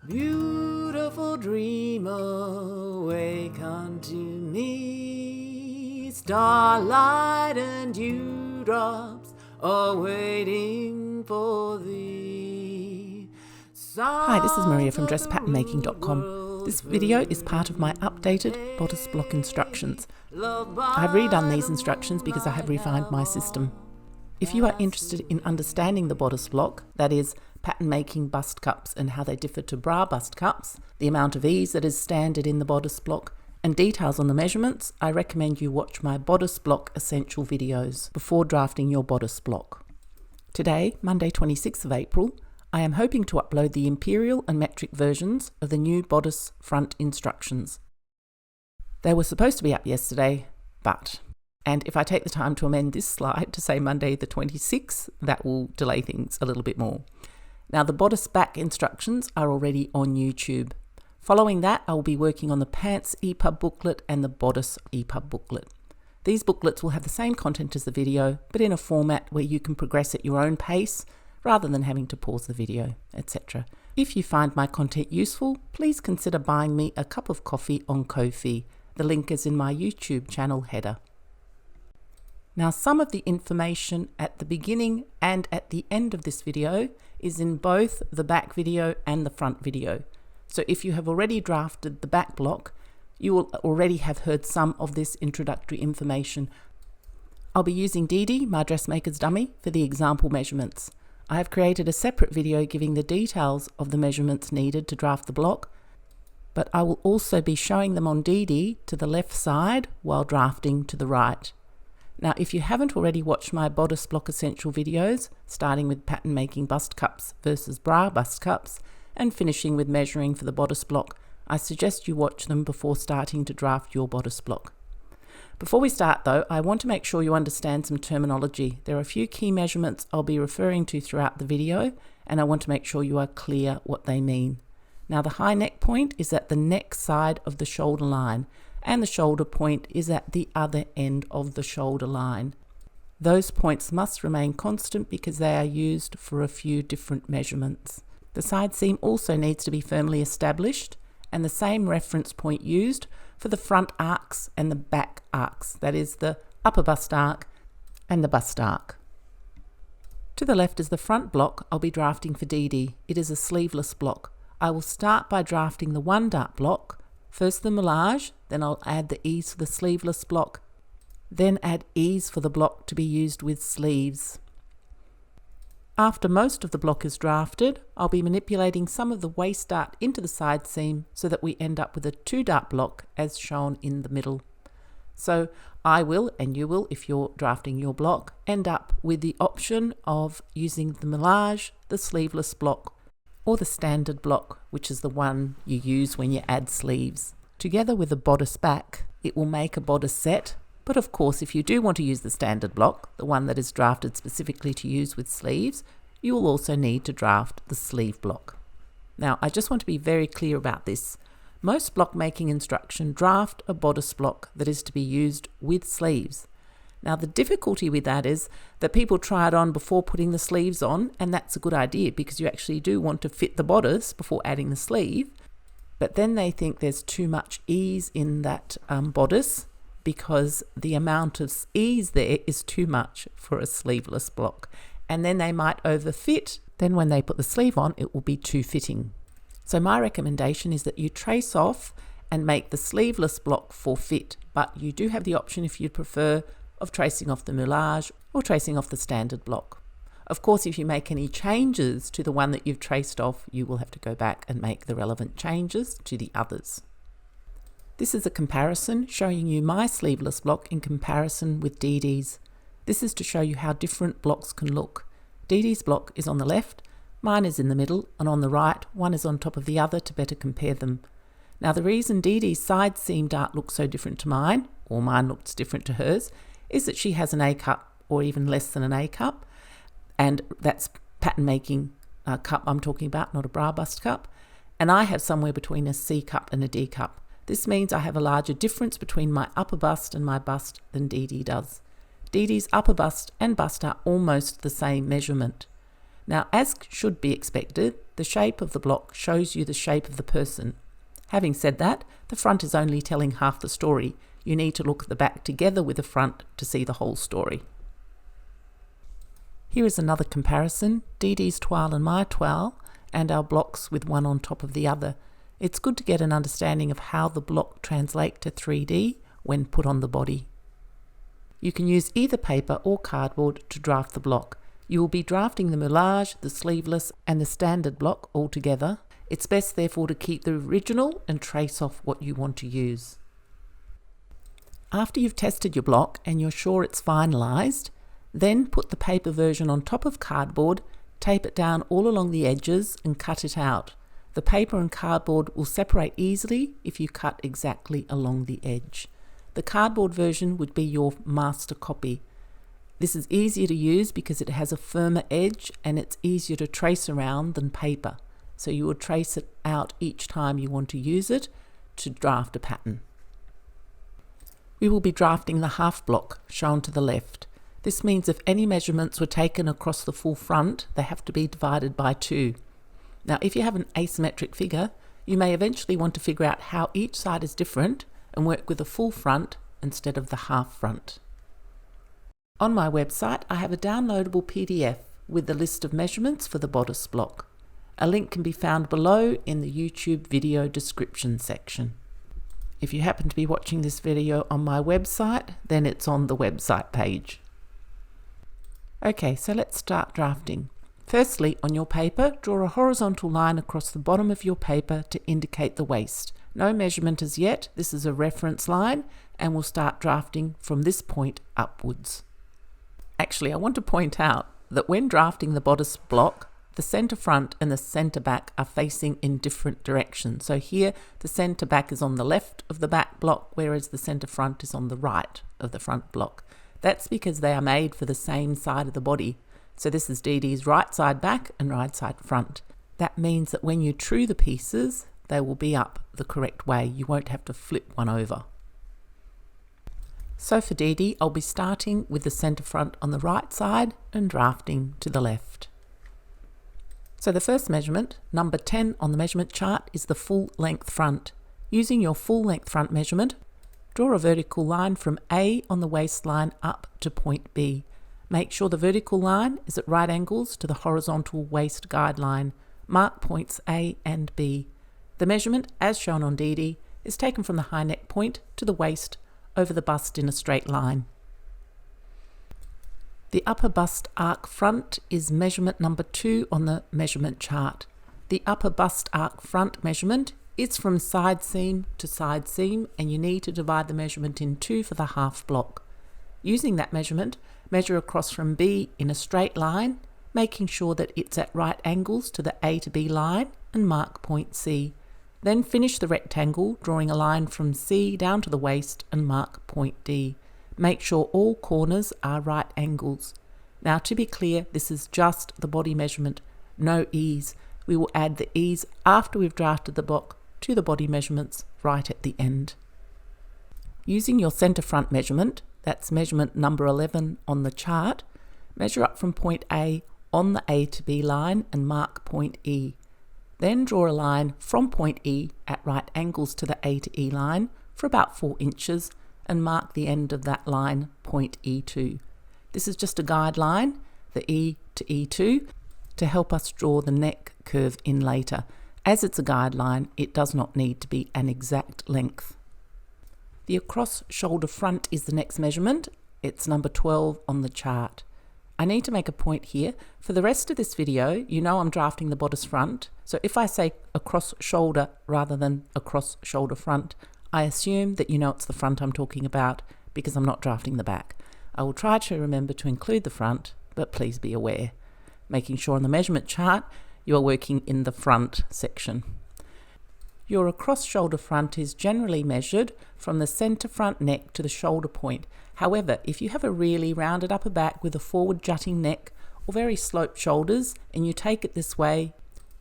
Beautiful dreamer, wake unto me. Starlight and dewdrops are waiting for thee. Hi, this is Maria from DressPatternMaking.com. This video is part of my updated bodice block instructions. I've redone these instructions because I have refined my system. If you are interested in understanding the bodice block, that is, pattern making bust cups and how they differ to bra bust cups, the amount of ease that is standard in the bodice block, and details on the measurements, I recommend you watch my bodice block essential videos before drafting your bodice block. Today, Monday 26th of April, I am hoping to upload the Imperial and Metric versions of the new Bodice Front Instructions. They were supposed to be up yesterday, and if I take the time to amend this slide to say Monday the 26th, that will delay things a little bit more. Now, the Bodice Back instructions are already on YouTube. Following that, I will be working on the Pants EPUB booklet and the Bodice EPUB booklet. These booklets will have the same content as the video, but in a format where you can progress at your own pace, rather than having to pause the video, etc. If you find my content useful, please consider buying me a cup of coffee on Ko-fi. The link is in my YouTube channel header. Now, some of the information at the beginning and at the end of this video is in both the back video and the front video. So if you have already drafted the back block, you will already have heard some of this introductory information. I'll be using Dee Dee, my dressmaker's dummy, for the example measurements. I have created a separate video giving the details of the measurements needed to draft the block, but I will also be showing them on Dee Dee to the left side while drafting to the right. Now, if you haven't already watched my bodice block essential videos, starting with pattern making bust cups versus bra bust cups, and finishing with measuring for the bodice block, I suggest you watch them before starting to draft your bodice block. Before we start though, I want to make sure you understand some terminology. There are a few key measurements I'll be referring to throughout the video, and I want to make sure you are clear what they mean. Now, the high neck point is at the neck side of the shoulder line, and the shoulder point is at the other end of the shoulder line. Those points must remain constant because they are used for a few different measurements. The side seam also needs to be firmly established, and the same reference point used for the front arcs and the back arcs, that is the upper bust arc and the bust arc. To the left is the front block I'll be drafting for Dee Dee. It is a sleeveless block. I will start by drafting the one dart block, first the moulage, then I'll add the ease for the sleeveless block, then add ease for the block to be used with sleeves. After most of the block is drafted, I'll be manipulating some of the waist dart into the side seam so that we end up with a 2-dart block as shown in the middle. So I will, and you will if you're drafting your block, end up with the option of using the moulage, the sleeveless block, or the standard block, which is the one you use when you add sleeves. Together with the bodice back, it will make a bodice set. But of course, if you do want to use the standard block, the one that is drafted specifically to use with sleeves, you will also need to draft the sleeve block. Now, I just want to be very clear about this. Most block making instruction draft a bodice block that is to be used with sleeves. Now, the difficulty with that is that people try it on before putting the sleeves on, and that's a good idea because you actually do want to fit the bodice before adding the sleeve. But then they think there's too much ease in that bodice, because the amount of ease there is too much for a sleeveless block. And then they might overfit. Then when they put the sleeve on, it will be too fitting. So my recommendation is that you trace off and make the sleeveless block for fit. But you do have the option, if you prefer, of tracing off the moulage or tracing off the standard block. Of course, if you make any changes to the one that you've traced off, you will have to go back and make the relevant changes to the others. This is a comparison showing you my sleeveless block in comparison with Dee Dee's. This is to show you how different blocks can look. Dee Dee's block is on the left, mine is in the middle, and on the right, one is on top of the other to better compare them. Now, the reason Dee Dee's side seam dart looks so different to mine, or mine looks different to hers, is that she has an A cup or even less than an A cup, and that's pattern making cup I'm talking about, not a bra bust cup, and I have somewhere between a C cup and a D cup. This means I have a larger difference between my upper bust and my bust than Dee Dee does. Dee Dee's upper bust and bust are almost the same measurement. Now, as should be expected, the shape of the block shows you the shape of the person. Having said that, the front is only telling half the story. You need to look at the back together with the front to see the whole story. Here is another comparison, Dee Dee's toile and my toile, and our blocks with one on top of the other. It's good to get an understanding of how the block translates to 3D when put on the body. You can use either paper or cardboard to draft the block. You will be drafting the moulage, the sleeveless and the standard block all together. It's best therefore to keep the original and trace off what you want to use. After you've tested your block and you're sure it's finalised, then put the paper version on top of cardboard, tape it down all along the edges and cut it out. The paper and cardboard will separate easily if you cut exactly along the edge. The cardboard version would be your master copy. This is easier to use because it has a firmer edge and it's easier to trace around than paper. So you will trace it out each time you want to use it to draft a pattern. We will be drafting the half block shown to the left. This means if any measurements were taken across the full front, they have to be divided by 2. Now, if you have an asymmetric figure, you may eventually want to figure out how each side is different and work with a full front instead of the half front. On my website, I have a downloadable PDF with the list of measurements for the bodice block. A link can be found below in the YouTube video description section. If you happen to be watching this video on my website, then it's on the website page. Okay, so let's start drafting. Firstly, on your paper, draw a horizontal line across the bottom of your paper to indicate the waist. No measurement as yet, this is a reference line, and we'll start drafting from this point upwards. Actually, I want to point out that when drafting the bodice block, the centre front and the centre back are facing in different directions. So here, the centre back is on the left of the back block, whereas the centre front is on the right of the front block. That's because they are made for the same side of the body. So this is Dee Dee's right side back and right side front. That means that when you true the pieces, they will be up the correct way. You won't have to flip one over. So for Dee Dee, I'll be starting with the centre front on the right side and drafting to the left. So the first measurement, number 10 on the measurement chart, is the full length front. Using your full length front measurement, draw a vertical line from A on the waistline up to point B. Make sure the vertical line is at right angles to the horizontal waist guideline. Mark points A and B. The measurement, as shown on Dee Dee, is taken from the high neck point to the waist over the bust in a straight line. The upper bust arc front is measurement number 2 on the measurement chart. The upper bust arc front measurement is from side seam to side seam, and you need to divide the measurement in 2 for the half block. Using that measurement, measure across from B in a straight line, making sure that it's at right angles to the A to B line, and mark point C. Then finish the rectangle, drawing a line from C down to the waist and mark point D. Make sure all corners are right angles. Now, to be clear, this is just the body measurement, no ease. We will add the ease after we've drafted the block to the body measurements right at the end. Using your centre front measurement, that's measurement number 11 on the chart, measure up from point A on the A to B line and mark point E. Then draw a line from point E at right angles to the A to E line for about 4 inches and mark the end of that line, point E2. This is just a guideline, the E to E2, to help us draw the neck curve in later. As it's a guideline, it does not need to be an exact length. The across shoulder front is the next measurement. It's number 12 on the chart. I need to make a point here. For the rest of this video, you know I'm drafting the bodice front. So if I say across shoulder rather than across shoulder front, I assume that you know it's the front I'm talking about because I'm not drafting the back. I will try to remember to include the front, but please be aware. Making sure on the measurement chart you are working in the front section. Your across shoulder front is generally measured from the centre front neck to the shoulder point. However, if you have a really rounded upper back with a forward jutting neck or very sloped shoulders and you take it this way,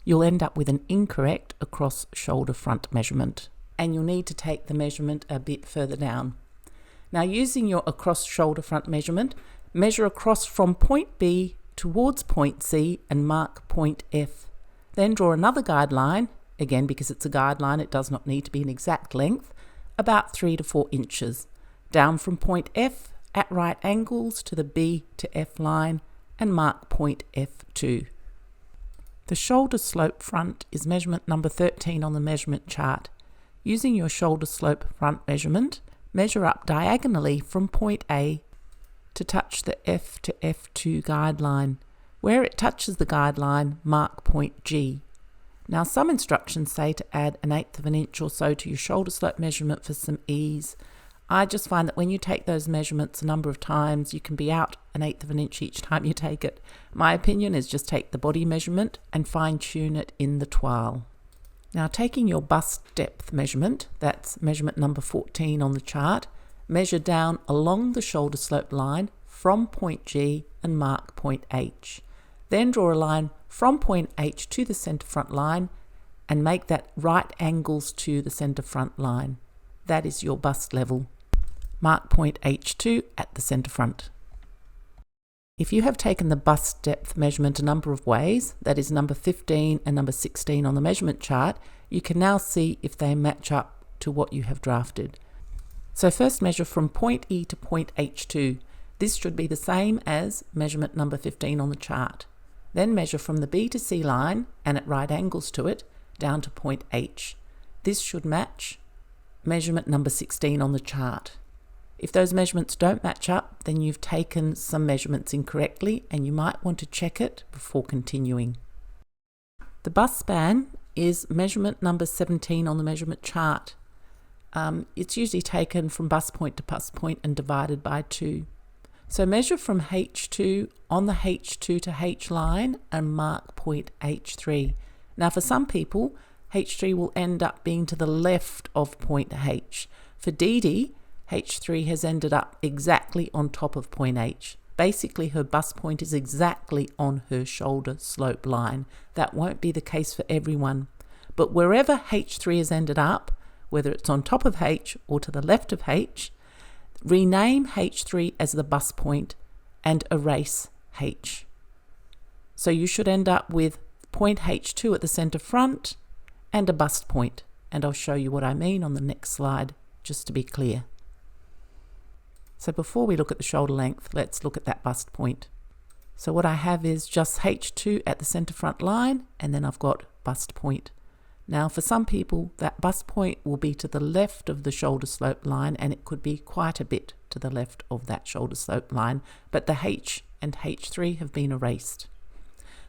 you'll end up with an incorrect across shoulder front measurement, and you'll need to take the measurement a bit further down. Now, using your across shoulder front measurement, measure across from point B towards point C and mark point F. Then draw another guideline, again because it's a guideline it does not need to be an exact length, about 3 to 4 inches, down from point F at right angles to the B to F line and mark point F2. The shoulder slope front is measurement number 13 on the measurement chart. Using your shoulder slope front measurement, measure up diagonally from point A to touch the F to F2 guideline. Where it touches the guideline, mark point G. Now some instructions say to add 1/8 of an inch or so to your shoulder slope measurement for some ease. I just find that when you take those measurements a number of times, you can be out 1/8 of an inch each time you take it. My opinion is just take the body measurement and fine tune it in the toile. Now taking your bust depth measurement, that's measurement number 14 on the chart, measure down along the shoulder slope line from point G and mark point H. Then draw a line from point H to the centre front line and make that right angles to the centre front line. That is your bust level. Mark point H2 at the centre front. If you have taken the bust depth measurement a number of ways, that is number 15 and number 16 on the measurement chart, you can now see if they match up to what you have drafted. So first measure from point E to point H2. This should be the same as measurement number 15 on the chart. Then measure from the B to C line and at right angles to it down to point H. This should match measurement number 16 on the chart. If those measurements don't match up, then you've taken some measurements incorrectly and you might want to check it before continuing. The bust span is measurement number 17 on the measurement chart. It's usually taken from bust point to bust point and divided by 2. So measure from H2 on the H2 to H line and mark point H3. Now for some people, H3 will end up being to the left of point H. For Dee Dee, H3 has ended up exactly on top of point H. Basically, her bust point is exactly on her shoulder slope line. That won't be the case for everyone. But wherever H3 has ended up, whether it's on top of H or to the left of H, rename H3 as the bust point and erase H. So you should end up with point H2 at the centre front and a bust point. And I'll show you what I mean on the next slide, just to be clear. So before we look at the shoulder length, let's look at that bust point. So what I have is just H2 at the centre front line, and then I've got bust point. Now for some people, that bust point will be to the left of the shoulder slope line, and it could be quite a bit to the left of that shoulder slope line, but the H and H3 have been erased.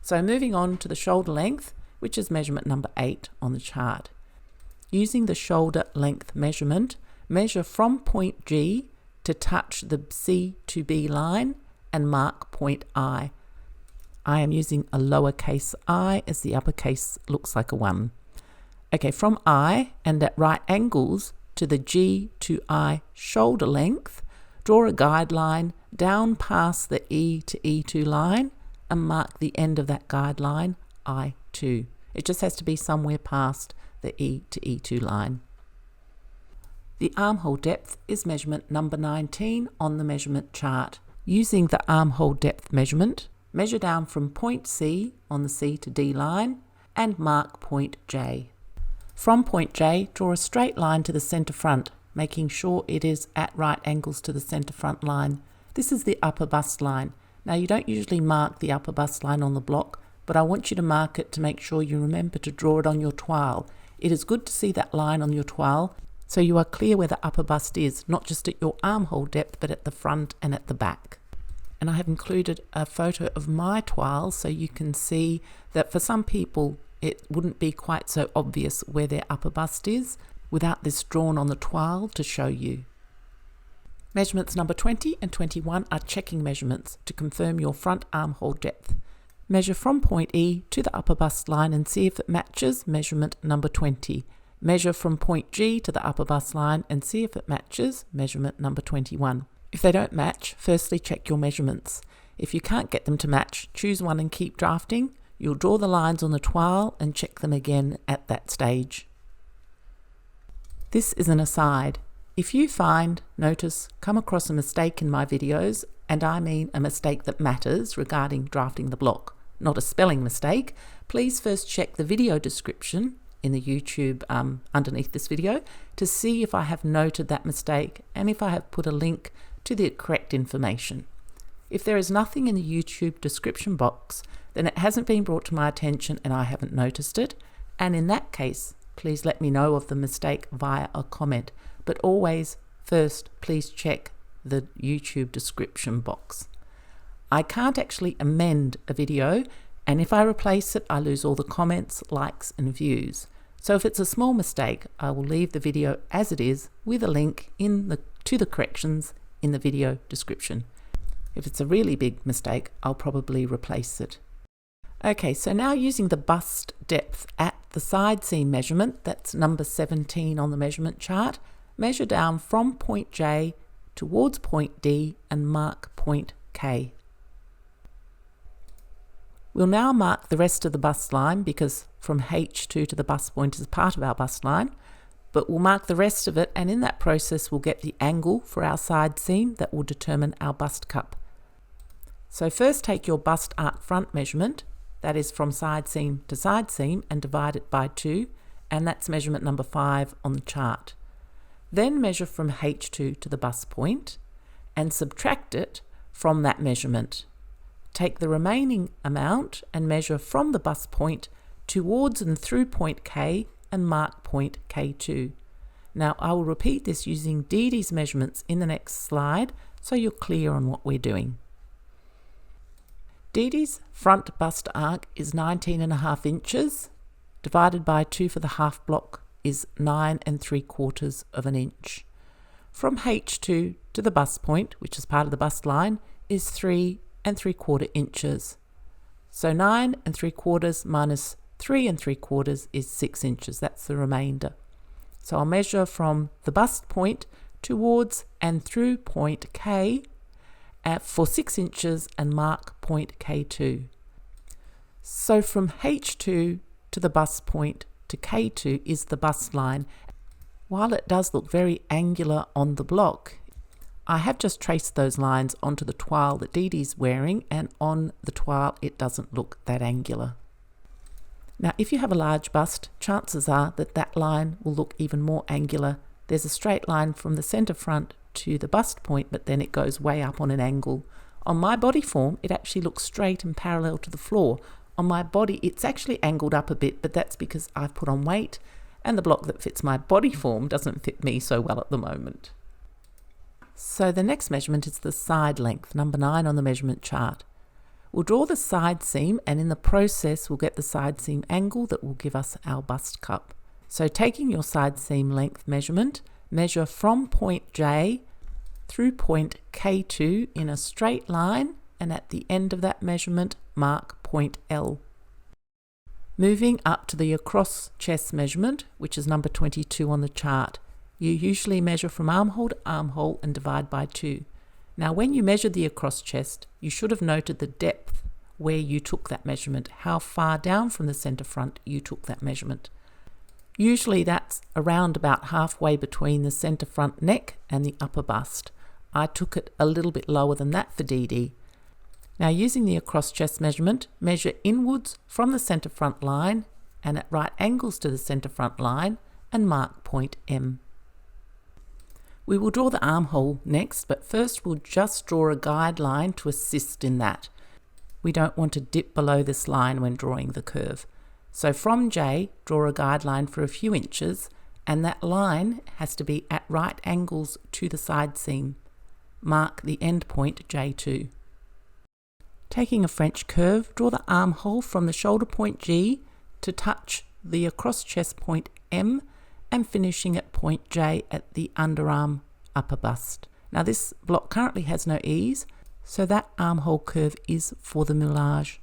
So moving on to the shoulder length, which is measurement number 8 on the chart. Using the shoulder length measurement, measure from point G to touch the C to B line and mark point I. I am using a lowercase I as the uppercase looks like a 1. Okay, from I and at right angles to the G to I shoulder length, draw a guideline down past the E to E2 line and mark the end of that guideline I2. It just has to be somewhere past the E to E2 line. The armhole depth is measurement number 19 on the measurement chart. Using the armhole depth measurement, measure down from point C on the C to D line and mark point J. From point J, draw a straight line to the centre front, making sure it is at right angles to the centre front line. This is the upper bust line. Now you don't usually mark the upper bust line on the block, but I want you to mark it to make sure you remember to draw it on your toile. It is good to see that line on your toile so you are clear where the upper bust is, not just at your armhole depth, but at the front and at the back. And I have included a photo of my toile so you can see that for some people it wouldn't be quite so obvious where their upper bust is without this drawn on the toile to show you. Measurements number 20 and 21 are checking measurements to confirm your front armhole depth. Measure from point E to the upper bust line and see if it matches measurement number 20. Measure from point G to the upper bust line and see if it matches measurement number 21. If they don't match, firstly check your measurements. If you can't get them to match, choose one and keep drafting. You'll draw the lines on the toile and check them again at that stage. This is an aside. If you find, notice, come across a mistake in my videos, and I mean a mistake that matters regarding drafting the block, not a spelling mistake, please first check the video description in the YouTube underneath this video to see if I have noted that mistake and if I have put a link to the correct information. If there is nothing in the YouTube description box, then it hasn't been brought to my attention and I haven't noticed it, and in that case, please let me know of the mistake via a comment, but always first please check the YouTube description box. I can't actually amend a video, and if I replace it, I lose all the comments, likes and views. So if it's a small mistake, I will leave the video as it is with a link to the corrections in the video description. If it's a really big mistake, I'll probably replace it. Okay, so now using the bust depth at the side seam measurement, that's number 17 on the measurement chart, measure down from point J towards point D and mark point K. We'll now mark the rest of the bust line because from H2 to the bust point is part of our bust line, but we'll mark the rest of it, and in that process we'll get the angle for our side seam that will determine our bust cup. So first take your bust arc front measurement, that is from side seam to side seam, and divide it by 2, and that's measurement number 5 on the chart. Then measure from H2 to the bust point and subtract it from that measurement. Take the remaining amount and measure from the bust point towards and through point K and mark point K2. Now I will repeat this using Dee Dee's measurements in the next slide so you're clear on what we're doing. Dee Dee's front bust arc is 19.5 inches, divided by 2 for the half block is 9 3/4 of an inch. From H2 to the bust point, which is part of the bust line, is 3 3/4 inches. So 9 3/4 minus 3 3/4 is 6 inches. That's the remainder. So I'll measure from the bust point towards and through point K for 6 inches and mark point K2. So from H2 to the bust point to K2 is the bust line. While it does look very angular on the block, I have just traced those lines onto the toile that Dee Dee's wearing, and on the toile it doesn't look that angular. Now if you have a large bust, chances are that that line will look even more angular. There's a straight line from the centre front to the bust point, but then it goes way up on an angle. On my body form, it actually looks straight and parallel to the floor. On my body, it's actually angled up a bit, but that's because I've put on weight, and the block that fits my body form doesn't fit me so well at the moment. So the next measurement is the side length, number 9 on the measurement chart. We'll draw the side seam, and in the process we'll get the side seam angle that will give us our bust cup. So taking your side seam length measurement, measure from point J through point K2 in a straight line, and at the end of that measurement mark point L. Moving up to the across chest measurement, which is number 22 on the chart. You usually measure from armhole to armhole and divide by 2. Now when you measured the across chest, you should have noted the depth where you took that measurement, how far down from the centre front you took that measurement. Usually that's around about halfway between the centre front neck and the upper bust. I took it a little bit lower than that for Dee Dee. Now using the across chest measurement, measure inwards from the centre front line and at right angles to the centre front line and mark point M. We will draw the armhole next, but first we'll just draw a guideline to assist in that. We don't want to dip below this line when drawing the curve. So from J, draw a guideline for a few inches, and that line has to be at right angles to the side seam. Mark the end point J2. Taking a French curve, draw the armhole from the shoulder point G to touch the across chest point M, and finishing at point J at the underarm upper bust. Now this block currently has no ease, so that armhole curve is for the moulage.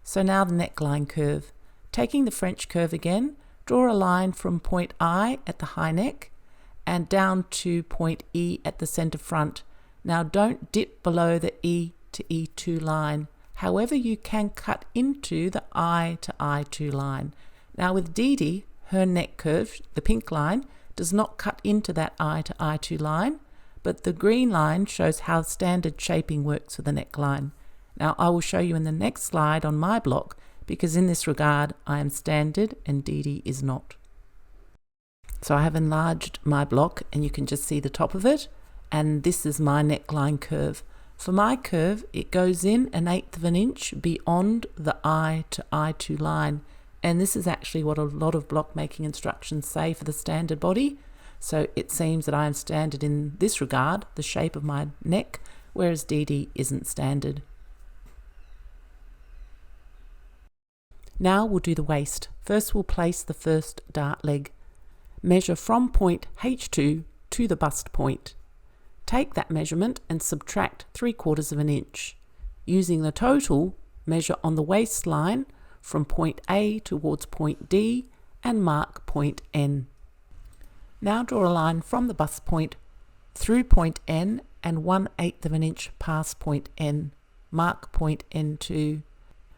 So now the neckline curve. Taking the French curve again, draw a line from point I at the high neck and down to point E at the centre front. Now don't dip below the E to E2 line. However, you can cut into the I to I2 line. Now with Dee Dee, her neck curve, the pink line, does not cut into that I to I2 line, but the green line shows how standard shaping works for the neckline. Now I will show you in the next slide on my block, because in this regard I am standard and Dee Dee is not. So I have enlarged my block and you can just see the top of it, and this is my neckline curve. For my curve, it goes in 1/8 of an inch beyond the eye to eye2 line, and this is actually what a lot of block making instructions say for the standard body. So it seems that I am standard in this regard, the shape of my neck, whereas Dee Dee isn't standard. Now we'll do the waist. First we'll place the first dart leg. Measure from point H2 to the bust point. Take that measurement and subtract 3/4 of an inch. Using the total, measure on the waistline from point A towards point D and mark point N. Now draw a line from the bust point through point N and 1/8 of an inch past point N. Mark point N2.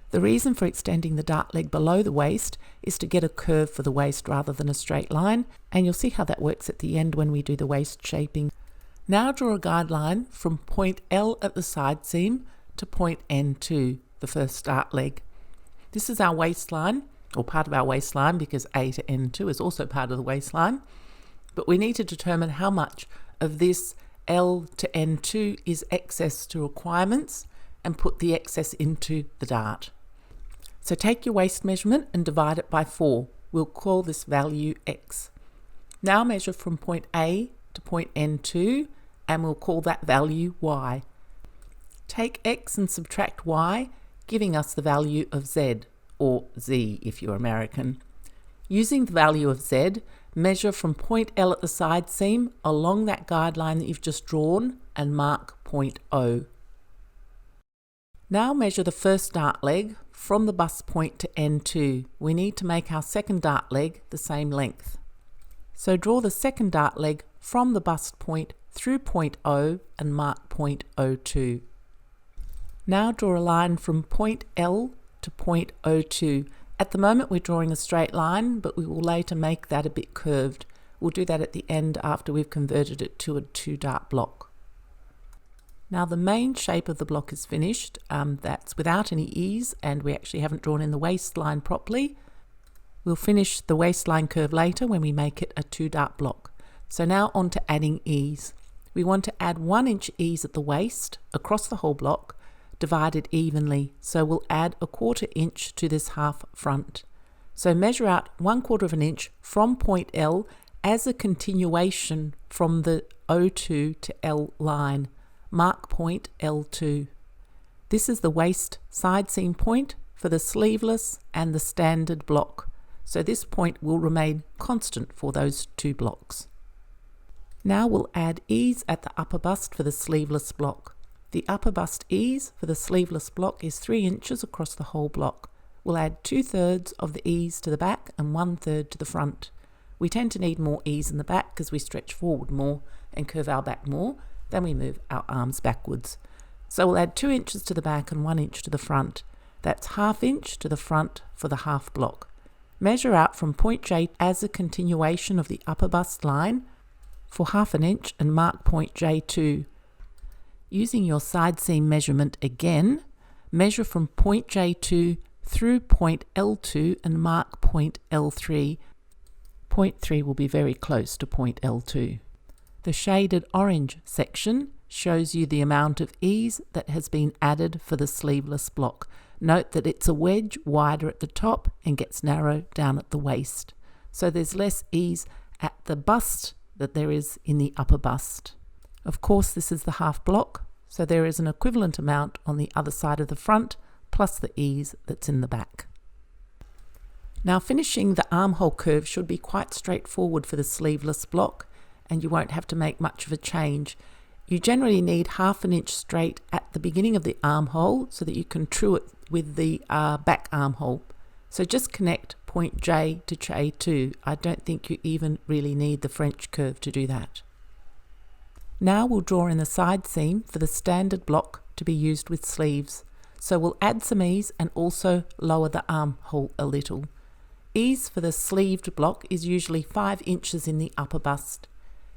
The reason for extending the dart leg below the waist is to get a curve for the waist rather than a straight line, and you'll see how that works at the end when we do the waist shaping. Now draw a guideline from point L at the side seam to point N2, the first dart leg. This is our waistline, or part of our waistline, because A to N2 is also part of the waistline, but we need to determine how much of this L to N2 is excess to requirements and put the excess into the dart. So take your waist measurement and divide it by 4. We'll call this value X. Now measure from point A to point N2 and we'll call that value Y. Take X and subtract Y, giving us the value of Z, or Z if you're American. Using the value of Z, measure from point L at the side seam along that guideline that you've just drawn and mark point O. Now measure the first dart leg from the bust point to N2. We need to make our second dart leg the same length. So draw the second dart leg from the bust point through point O and mark point O2. Now draw a line from point L to point O2. At the moment we're drawing a straight line, but we will later make that a bit curved. We'll do that at the end after we've converted it to a 2-dart block. Now the main shape of the block is finished. That's without any ease, and we actually haven't drawn in the waistline properly. We'll finish the waistline curve later when we make it a 2-dart block. So now on to adding ease. We want to add 1 inch ease at the waist across the whole block, divided evenly. So we'll add 1/4 inch to this half front. So measure out 1/4 of an inch from point L as a continuation from the O2 to L line. Mark point L2. This is the waist side seam point for the sleeveless and the standard block. So this point will remain constant for those 2 blocks. Now we'll add ease at the upper bust for the sleeveless block. The upper bust ease for the sleeveless block is 3 inches across the whole block. We'll add 2/3 of the ease to the back and 1/3 to the front. We tend to need more ease in the back because we stretch forward more and curve our back more, then we move our arms backwards. So we'll add 2 inches to the back and 1 inch to the front. That's 1/2 inch to the front for the half block. Measure out from point J as a continuation of the upper bust line for 1/2 inch and mark point J2. Using your side seam measurement again, measure from point J2 through point L2 and mark point L3. Point 3 will be very close to point L2. The shaded orange section shows you the amount of ease that has been added for the sleeveless block. Note that it's a wedge wider at the top and gets narrow down at the waist. So there's less ease at the bust that there is in the upper bust. Of course, this is the half block, so there is an equivalent amount on the other side of the front, plus the ease that's in the back. Now finishing the armhole curve should be quite straightforward for the sleeveless block, and you won't have to make much of a change. You generally need 1/2 inch straight at the beginning of the armhole so that you can true it with the back armhole. So just connect point J to J2. I don't think you even really need the French curve to do that. Now we'll draw in the side seam for the standard block to be used with sleeves. So we'll add some ease and also lower the armhole a little. Ease for the sleeved block is usually 5 inches in the upper bust.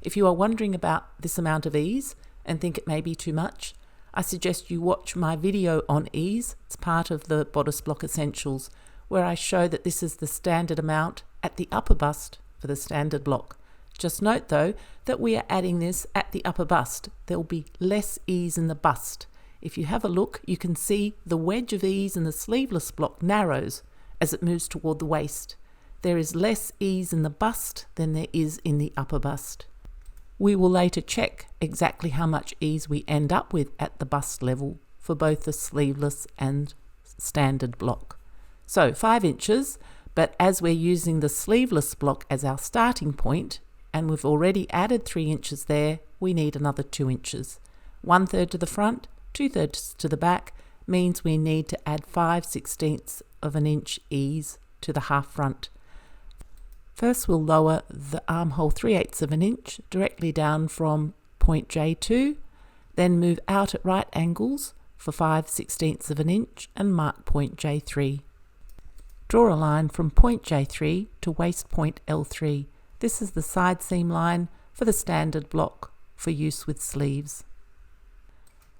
If you are wondering about this amount of ease and think it may be too much, I suggest you watch my video on ease. It's part of the Bodice Block Essentials, where I show that this is the standard amount at the upper bust for the standard block. Just note though that we are adding this at the upper bust. There will be less ease in the bust. If you have a look, you can see the wedge of ease in the sleeveless block narrows as it moves toward the waist. There is less ease in the bust than there is in the upper bust. We will later check exactly how much ease we end up with at the bust level for both the sleeveless and standard block. So 5 inches, but as we're using the sleeveless block as our starting point, and we've already added 3 inches there, we need another 2 inches. 1/3 to the front, 2/3 to the back means we need to add 5/16 of an inch ease to the half front. First we'll lower the armhole 3/8 of an inch directly down from point J2, then move out at right angles for 5/16 of an inch and mark point J3. Draw a line from point J3 to waist point L3. This is the side seam line for the standard block for use with sleeves.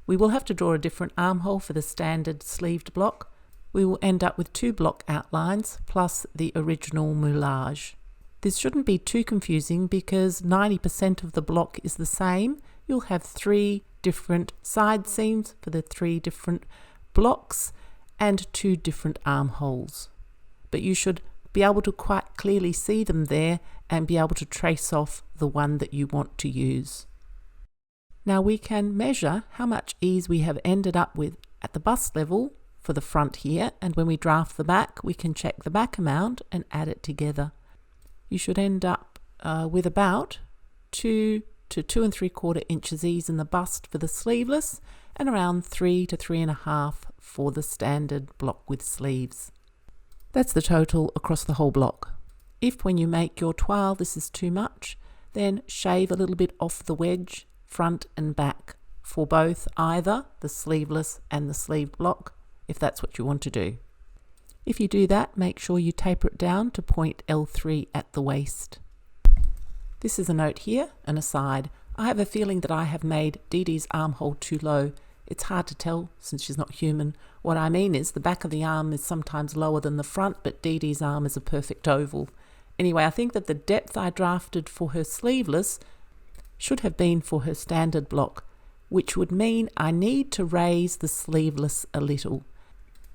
We will have to draw a different armhole for the standard sleeved block. We will end up with 2 block outlines plus the original moulage. This shouldn't be too confusing because 90% of the block is the same. You'll have 3 different side seams for the 3 different blocks and 2 different armholes. But you should be able to quite clearly see them there and be able to trace off the one that you want to use. Now we can measure how much ease we have ended up with at the bust level for the front here, and when we draft the back we can check the back amount and add it together. You should end up with about 2 to 2 3/4 inches ease in the bust for the sleeveless and around 3 to 3.5 for the standard block with sleeves. That's the total across the whole block. If when you make your toile this is too much, then shave a little bit off the wedge front and back for both either the sleeveless and the sleeved block if that's what you want to do. If you do that, make sure you taper it down to point L3 at the waist. This is a note here, an aside. I have a feeling that I have made Dee Dee's armhole too low. It's hard to tell since she's not human. What I mean is the back of the arm is sometimes lower than the front, but Dee Dee's arm is a perfect oval. Anyway, I think that the depth I drafted for her sleeveless should have been for her standard block, which would mean I need to raise the sleeveless a little.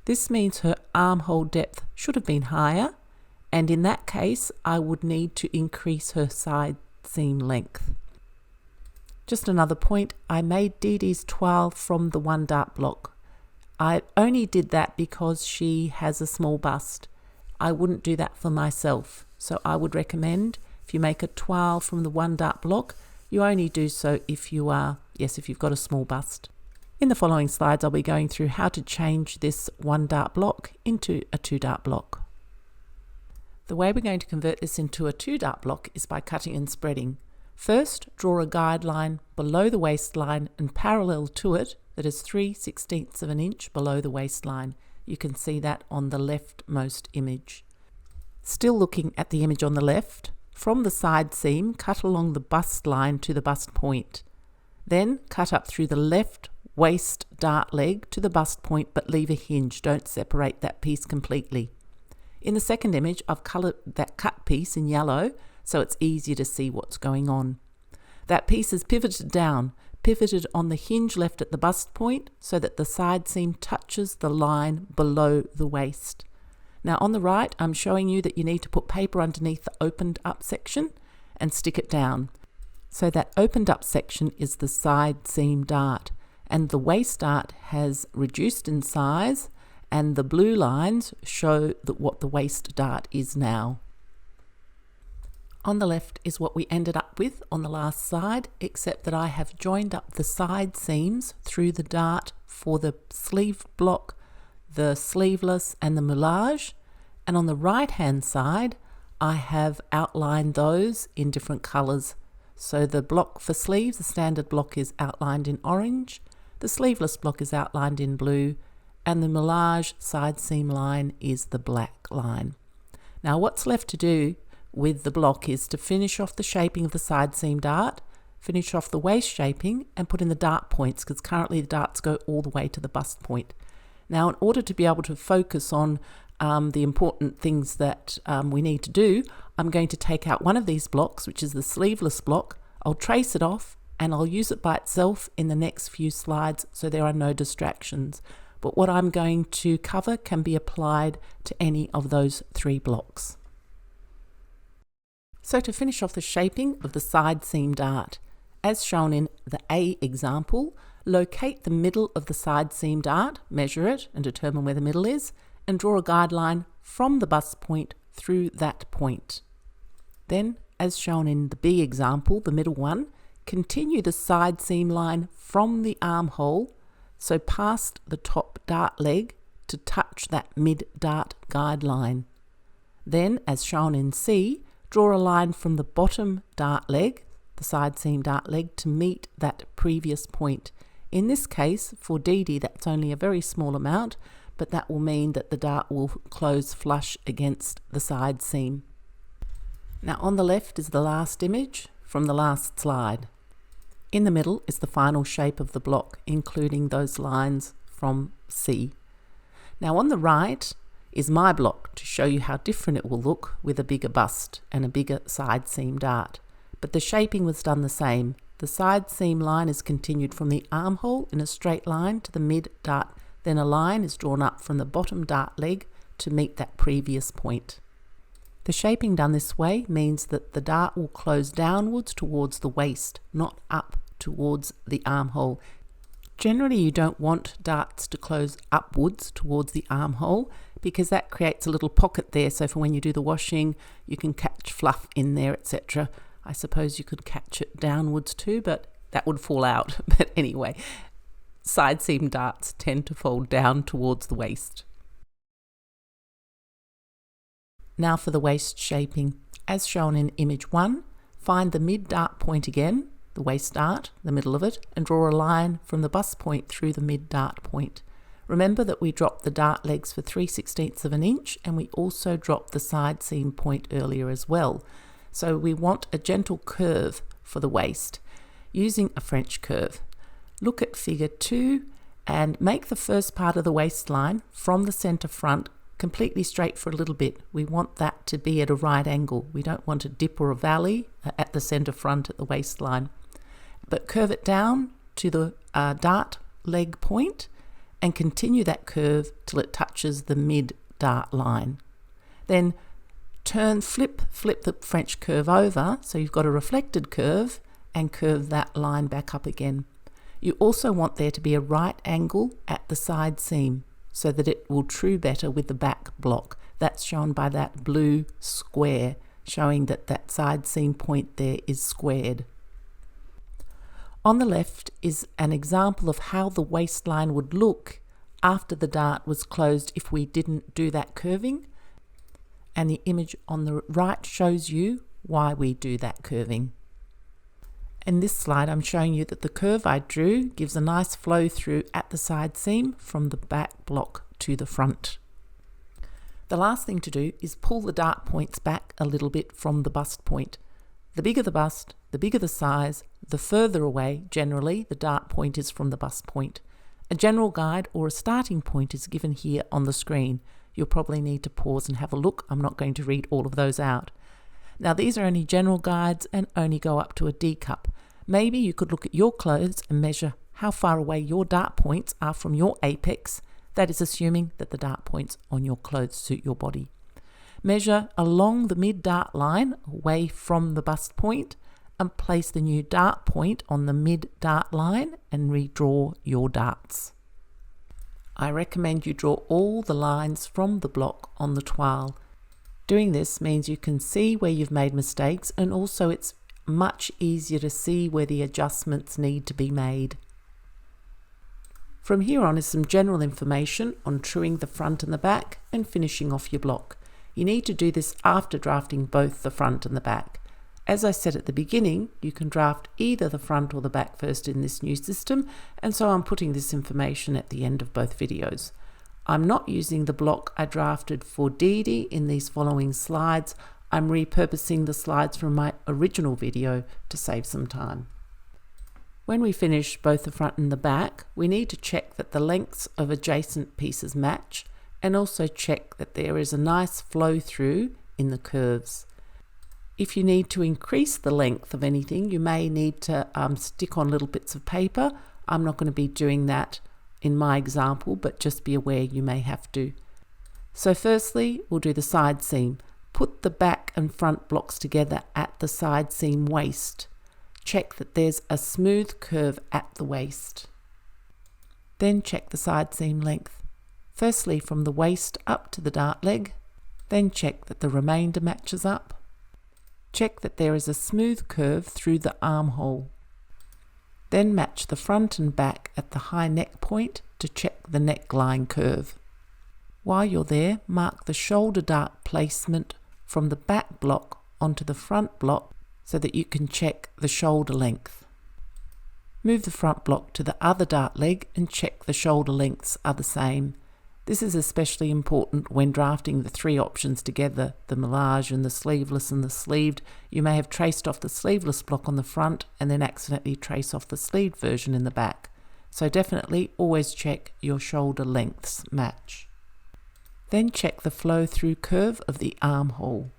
This means her armhole depth should have been higher, and in that case I would need to increase her side seam length. Just another point, I made Dee Dee's toile from the 1 dart block. I only did that because she has a small bust. I wouldn't do that for myself, so I would recommend if you make a toile from the 1 dart block, you only do so if you've got a small bust. In the following slides I'll be going through how to change this 1 dart block into a 2 dart block. The way we're going to convert this into a 2 dart block is by cutting and spreading. First, draw a guideline below the waistline and parallel to it that is 3/16 of an inch below the waistline. You can see that on the leftmost image. Still looking at the image on the left, from the side seam cut along the bust line to the bust point. Then cut up through the left waist dart leg to the bust point, but leave a hinge. Don't separate that piece completely. In the second image I've coloured that cut piece in yellow so it's easier to see what's going on. That piece is pivoted down, pivoted on the hinge left at the bust point so that the side seam touches the line below the waist. Now on the right I'm showing you that you need to put paper underneath the opened up section and stick it down. So that opened up section is the side seam dart, and the waist dart has reduced in size, and the blue lines show what the waist dart is now. On the left is what we ended up with on the last side, except that I have joined up the side seams through the dart for the sleeve block, the sleeveless and the moulage, and on the right hand side I have outlined those in different colours. So the block for sleeves, the standard block, is outlined in orange, the sleeveless block is outlined in blue, and the moulage side seam line is the black line. Now what's left to do with the block is to finish off the shaping of the side seam dart, finish off the waist shaping, and put in the dart points, because currently the darts go all the way to the bust point. Now, in order to be able to focus on the important things that we need to do, I'm going to take out one of these blocks, which is the sleeveless block. I'll trace it off and I'll use it by itself in the next few slides so there are no distractions. But what I'm going to cover can be applied to any of those 3 blocks. So to finish off the shaping of the side seam dart, as shown in the A example, locate the middle of the side seam dart, measure it and determine where the middle is, and draw a guideline from the bust point through that point. Then, as shown in the B example, the middle one, continue the side seam line from the armhole, so past the top dart leg to touch that mid dart guideline. Then, as shown in C, draw a line from the bottom dart leg, the side seam dart leg, to meet that previous point. In this case, for DD, that's only a very small amount, but that will mean that the dart will close flush against the side seam. Now on the left is the last image from the last slide. In the middle is the final shape of the block, including those lines from C. Now on the right is my block to show you how different it will look with a bigger bust and a bigger side seam dart. But the shaping was done the same. The side seam line is continued from the armhole in a straight line to the mid dart. Then a line is drawn up from the bottom dart leg to meet that previous point. The shaping done this way means that the dart will close downwards towards the waist, not up towards the armhole. Generally, you don't want darts to close upwards towards the armhole because that creates a little pocket there, so for when you do the washing you can catch fluff in there, etc. I suppose you could catch it downwards too, but that would fall out. But anyway, side seam darts tend to fold down towards the waist. Now for the waist shaping. As shown in image 1, find the mid dart point again, the waist dart, the middle of it, and draw a line from the bust point through the mid dart point. Remember that we dropped the dart legs for 3/16 of an inch, and we also dropped the side seam point earlier as well. So we want a gentle curve for the waist using a French curve. Look at figure 2 and make the first part of the waistline from the center front completely straight for a little bit. We want that to be at a right angle. We don't want a dip or a valley at the center front at the waistline. But curve it down to the dart leg point and continue that curve till it touches the mid dart line. Then flip the French curve over so you've got a reflected curve and curve that line back up again. You also want there to be a right angle at the side seam so that it will true better with the back block. That's shown by that blue square, showing that that side seam point there is squared. On the left is an example of how the waistline would look after the dart was closed if we didn't do that curving. And the image on the right shows you why we do that curving. In this slide, I'm showing you that the curve I drew gives a nice flow through at the side seam from the back block to the front. The last thing to do is pull the dart points back a little bit from the bust point. The bigger the bust, the bigger the size, the further away generally the dart point is from the bust point. A general guide or a starting point is given here on the screen. You'll probably need to pause and have a look. I'm not going to read all of those out. Now these are only general guides and only go up to a D cup. Maybe you could look at your clothes and measure how far away your dart points are from your apex. That is assuming that the dart points on your clothes suit your body. Measure along the mid dart line away from the bust point and place the new dart point on the mid dart line and redraw your darts. I recommend you draw all the lines from the block on the toile. Doing this means you can see where you've made mistakes, and also it's much easier to see where the adjustments need to be made. From here on is some general information on truing the front and the back and finishing off your block. You need to do this after drafting both the front and the back. As I said at the beginning, you can draft either the front or the back first in this new system, and so I'm putting this information at the end of both videos. I'm not using the block I drafted for DD in these following slides. I'm repurposing the slides from my original video to save some time. When we finish both the front and the back, we need to check that the lengths of adjacent pieces match, and also check that there is a nice flow through in the curves. If you need to increase the length of anything, you may need to stick on little bits of paper. I'm not going to be doing that in my example, but just be aware you may have to. So firstly, we'll do the side seam. Put the back and front blocks together at the side seam waist. Check that there's a smooth curve at the waist. Then check the side seam length. Firstly from the waist up to the dart leg. Then check that the remainder matches up. Check that there is a smooth curve through the armhole. Then match the front and back at the high neck point to check the neckline curve. While you're there, mark the shoulder dart placement from the back block onto the front block so that you can check the shoulder length. Move the front block to the other dart leg and check the shoulder lengths are the same. This is especially important when drafting the three options together, the moulage and the sleeveless and the sleeved. You may have traced off the sleeveless block on the front and then accidentally trace off the sleeved version in the back. So definitely always check your shoulder lengths match. Then check the flow through curve of the armhole.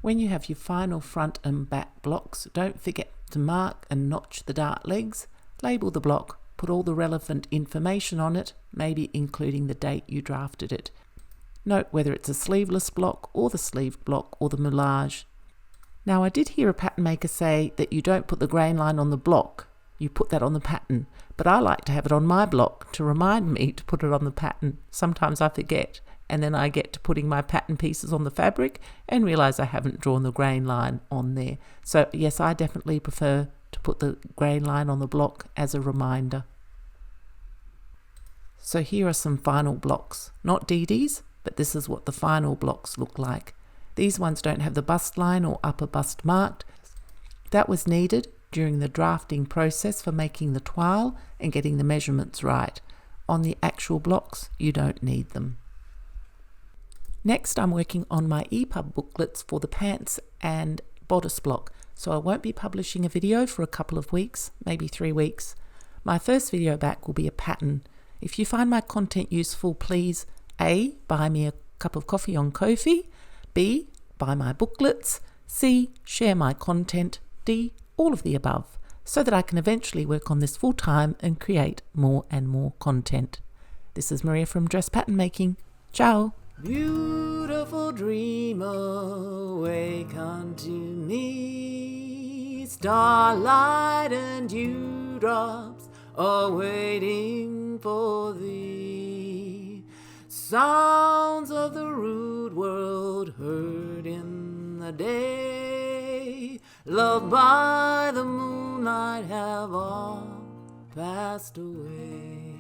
When you have your final front and back blocks, don't forget to mark and notch the dart legs, label the block, put all the relevant information on it, maybe including the date you drafted it. Note whether it's a sleeveless block or the sleeved block or the moulage. Now I did hear a pattern maker say that you don't put the grain line on the block, you put that on the pattern, but I like to have it on my block to remind me to put it on the pattern. Sometimes I forget, and then I get to putting my pattern pieces on the fabric and realize I haven't drawn the grain line on there. So yes, I definitely prefer to put the grain line on the block as a reminder. So here are some final blocks, not DDs, but this is what the final blocks look like. These ones don't have the bust line or upper bust marked. That was needed during the drafting process for making the toile and getting the measurements right. On the actual blocks, you don't need them. Next, I'm working on my EPUB booklets for the pants and bodice block, so I won't be publishing a video for a couple of weeks, maybe 3 weeks. My first video back will be a pattern. If you find my content useful, please A, buy me a cup of coffee on Ko-fi, B, buy my booklets, C, share my content, D, all of the above, so that I can eventually work on this full time and create more and more content. This is Maria from Dress Pattern Making. Ciao! Beautiful dreamer, wake unto me. Starlight and dewdrops are waiting for thee. Sounds of the rude world heard in the day, loved by the moonlight have all passed away.